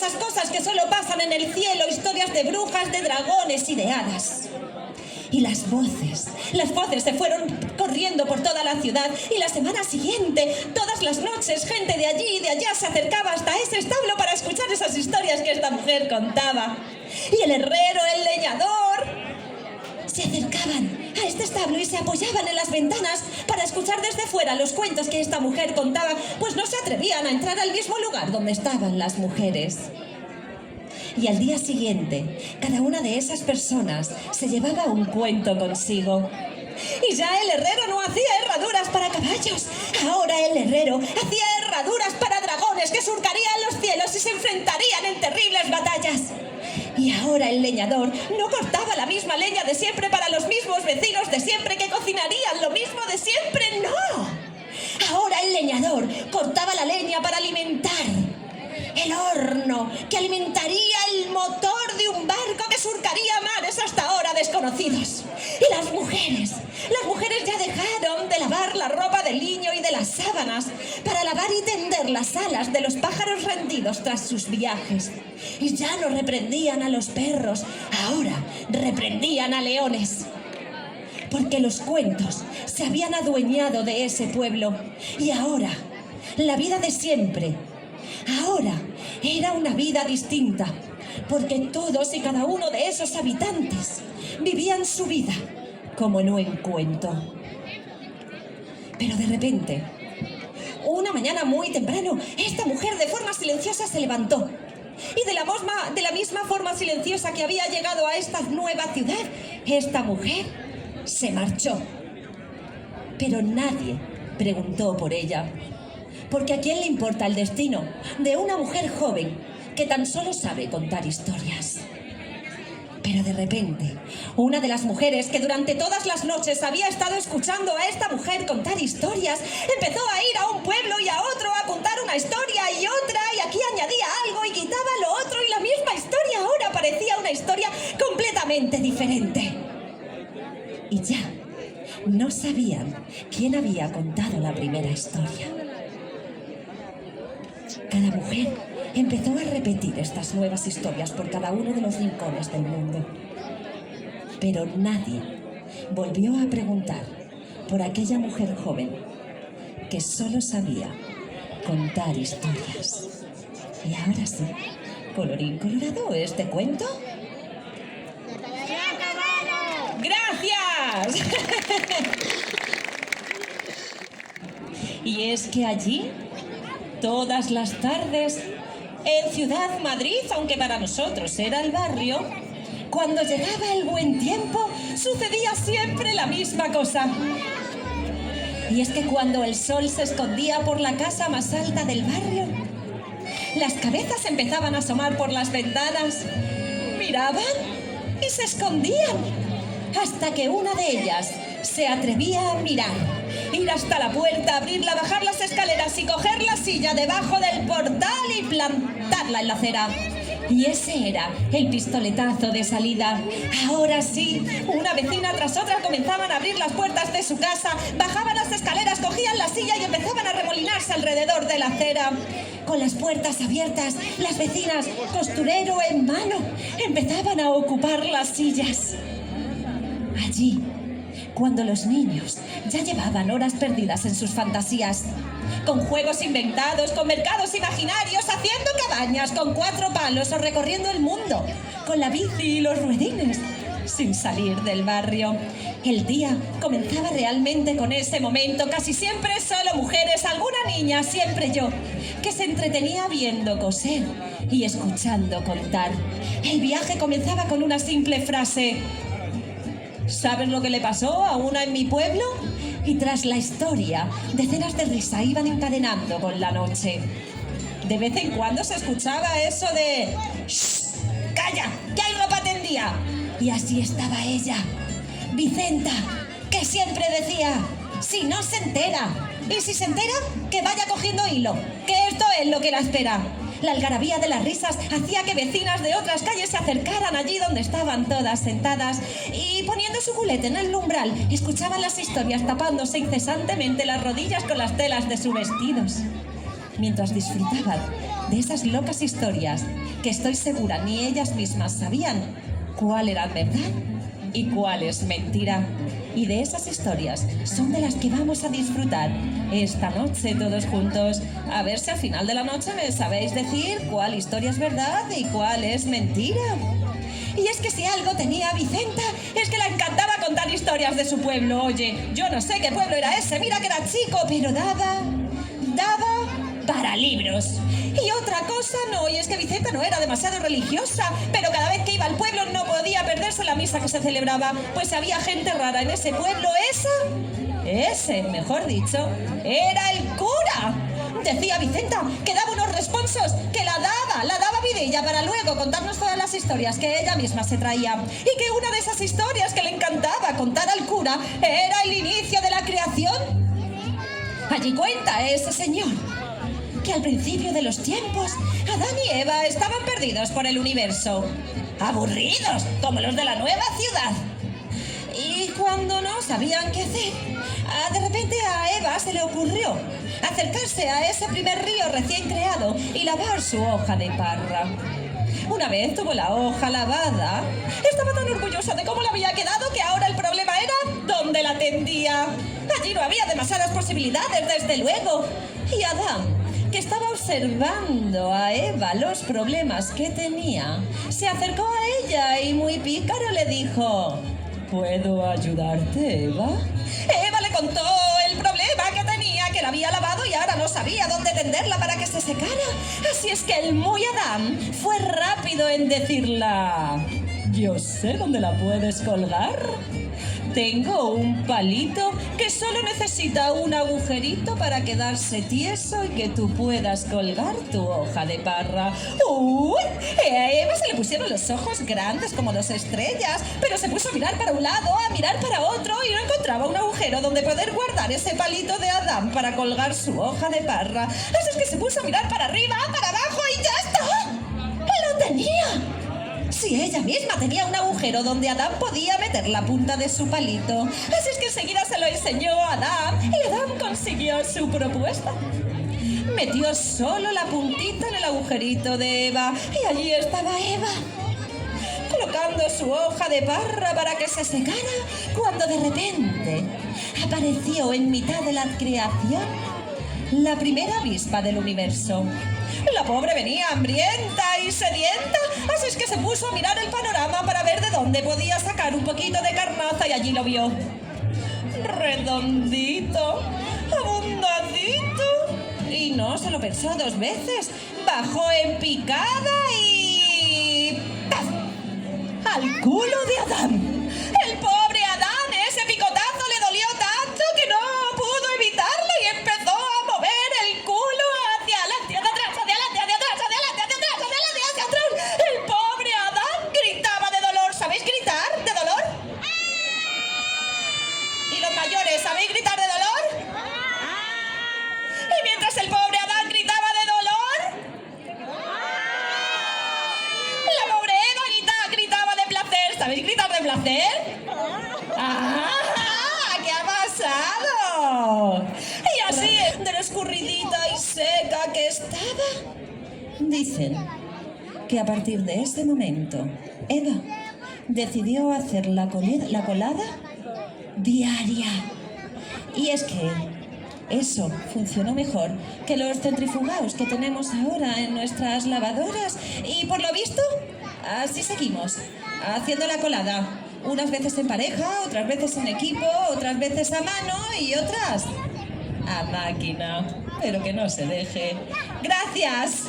esas cosas que solo pasan en el cielo, historias de brujas, de dragones y de hadas. Y las voces se fueron corriendo por toda la ciudad, y la semana siguiente, todas las noches, gente de allí y de allá se acercaba hasta ese establo para escuchar esas historias que esta mujer contaba. Y el herrero, el leñador, se acercaban a este establo y se apoyaban en las ventanas para escuchar desde fuera los cuentos que esta mujer contaba, pues no se atrevían a entrar al mismo lugar donde estaban las mujeres. Y al día siguiente, cada una de esas personas se llevaba un cuento consigo. Y ya el herrero no hacía herraduras para caballos. Ahora el herrero hacía herraduras para dragones que surcarían los cielos y se enfrentarían en terribles batallas. Y ahora el leñador no cortaba la misma leña de siempre para los mismos vecinos de siempre que cocinarían lo mismo de siempre, ¡no! Ahora el leñador cortaba la leña para alimentar el horno que alimentaría el motor de un barco que surcaría mares hasta ahora desconocidos. Y las mujeres ya dejaron de lavar la ropa de liño y de las sábanas para lavar y tender las alas de los pájaros rendidos tras sus viajes. Y ya no reprendían a los perros, ahora reprendían a leones. Porque los cuentos se habían adueñado de ese pueblo y ahora la vida de siempre ahora era una vida distinta, porque todos y cada uno de esos habitantes vivían su vida como en un cuento. Pero de repente, una mañana muy temprano, esta mujer de forma silenciosa se levantó. Y de la misma forma silenciosa que había llegado a esta nueva ciudad, esta mujer se marchó. Pero nadie preguntó por ella. Porque ¿a quién le importa el destino de una mujer joven que tan solo sabe contar historias? Pero de repente, una de las mujeres que durante todas las noches había estado escuchando a esta mujer contar historias, empezó a ir a un pueblo y a otro a contar una historia y otra, y aquí añadía algo y quitaba lo otro, y la misma historia ahora parecía una historia completamente diferente. Y ya no sabían quién había contado la primera historia. Cada mujer empezó a repetir estas nuevas historias por cada uno de los rincones del mundo. Pero nadie volvió a preguntar por aquella mujer joven que solo sabía contar historias. Y ahora sí, colorín colorado, ¿este cuento? ¡Gracias! Y es que allí, todas las tardes, en Ciudad Madrid, aunque para nosotros era el barrio, cuando llegaba el buen tiempo, sucedía siempre la misma cosa. Y es que cuando el sol se escondía por la casa más alta del barrio, las cabezas empezaban a asomar por las ventanas, miraban y se escondían, hasta que una de ellas se atrevía a mirar, ir hasta la puerta, abrirla, bajar las escaleras y coger la silla debajo del portal y plantarla en la acera. Y ese era el pistoletazo de salida. Ahora sí, una vecina tras otra comenzaban a abrir las puertas de su casa, bajaban las escaleras, cogían la silla y empezaban a remolinarse alrededor de la acera. Con las puertas abiertas, las vecinas, costurero en mano, empezaban a ocupar las sillas. Allí, cuando los niños ya llevaban horas perdidas en sus fantasías, con juegos inventados, con mercados imaginarios, haciendo cabañas con 4 palos o recorriendo el mundo, con la bici y los ruedines, sin salir del barrio. El día comenzaba realmente con ese momento, casi siempre solo mujeres, alguna niña, siempre yo, que se entretenía viendo coser y escuchando contar. El viaje comenzaba con una simple frase: ¿sabes lo que le pasó a una en mi pueblo? Y tras la historia, decenas de risas iban encadenando con la noche. De vez en cuando se escuchaba eso de: ¡shh! ¡Calla! ¡Que hay ropa tendida! Y así estaba ella, Vicenta, que siempre decía: si no se entera, y si se entera, que vaya cogiendo hilo, que esto es lo que la espera. La algarabía de las risas hacía que vecinas de otras calles se acercaran allí donde estaban todas sentadas y, poniendo su culete en el umbral, escuchaban las historias tapándose incesantemente las rodillas con las telas de sus vestidos, mientras disfrutaban de esas locas historias que estoy segura ni ellas mismas sabían cuál era verdad y cuál es mentira. Y de esas historias son de las que vamos a disfrutar esta noche todos juntos. A ver si al final de la noche me sabéis decir cuál historia es verdad y cuál es mentira. Y es que si algo tenía Vicenta, es que le encantaba contar historias de su pueblo. Oye, yo no sé qué pueblo era ese, mira que era chico, pero daba para libros. Y otra cosa no, y es que Vicenta no era demasiado religiosa, pero cada vez que iba al pueblo no podía perderse la misa que se celebraba, pues había gente rara en ese pueblo. Ese, mejor dicho, era el cura. Decía Vicenta que daba unos responsos, que la daba vidilla para luego contarnos todas las historias que ella misma se traía. Y que una de esas historias que le encantaba contar al cura era el inicio de la creación. Allí cuenta ese señor que al principio de los tiempos, Adán y Eva estaban perdidos por el universo, aburridos como los de la nueva ciudad. Y cuando no sabían qué hacer, de repente a Eva se le ocurrió acercarse a ese primer río recién creado y lavar su hoja de parra. Una vez tuvo la hoja lavada, estaba tan orgullosa de cómo le había quedado que ahora el problema era dónde la tendía. Allí no había demasiadas posibilidades, desde luego. Y Adán, que estaba observando a Eva los problemas que tenía, se acercó a ella y muy pícaro le dijo: ¿puedo ayudarte, Eva? Eva le contó el problema que tenía, que la había lavado y ahora no sabía dónde tenderla para que se secara. Así es que el muy Adán fue rápido en decirla: yo sé dónde la puedes colgar. Tengo un palito que solo necesita un agujerito para quedarse tieso y que tú puedas colgar tu hoja de parra. ¡Uy! A Eva se le pusieron los ojos grandes como dos estrellas, pero se puso a mirar para un lado, a mirar para otro y no encontraba un agujero donde poder guardar ese palito de Adán para colgar su hoja de parra. Así es que se puso a mirar para arriba, para abajo y ¡ya está! ¡Lo tenía! Si ella misma tenía un agujero donde Adán podía meter la punta de su palito. Así es que enseguida se lo enseñó a Adán y Adán consiguió su propuesta. Metió solo la puntita en el agujerito de Eva y allí estaba Eva, colocando su hoja de parra para que se secara, cuando de repente apareció en mitad de la creación la primera avispa del universo. La pobre venía hambrienta y sedienta, así es que se puso a mirar el panorama para ver de dónde podía sacar un poquito de carnaza y allí lo vio. Redondito, abundadito. Y no se lo pensó dos veces. Bajó en picada y... ¡paf! ¡Al culo de Adán! El pobre Adán, ese picotazo le dolió tanto que no pudo evitarlo y empezó a mover el culo hacia adelante, hacia atrás, hacia adelante, hacia atrás, hacia adelante, hacia atrás, hacia adelante, hacia atrás. El pobre Adán gritaba de dolor. ¿Sabéis gritar de dolor? ¿Y los mayores sabéis gritar de dolor? Y mientras el pobre Adán gritaba de dolor, la pobre Eva gritaba de placer. ¿Sabéis gritar de placer? ¡Ah! ¿Qué ha pasado? Y así, de lo escurridita y seca que estaba, dicen que a partir de ese momento, Eva decidió hacer la colada diaria. Y es que eso funcionó mejor que los centrifugados que tenemos ahora en nuestras lavadoras. Y por lo visto, así seguimos, haciendo la colada. Unas veces en pareja, otras veces en equipo, otras veces a mano y otras a máquina. Pero que no se deje. ¡Gracias!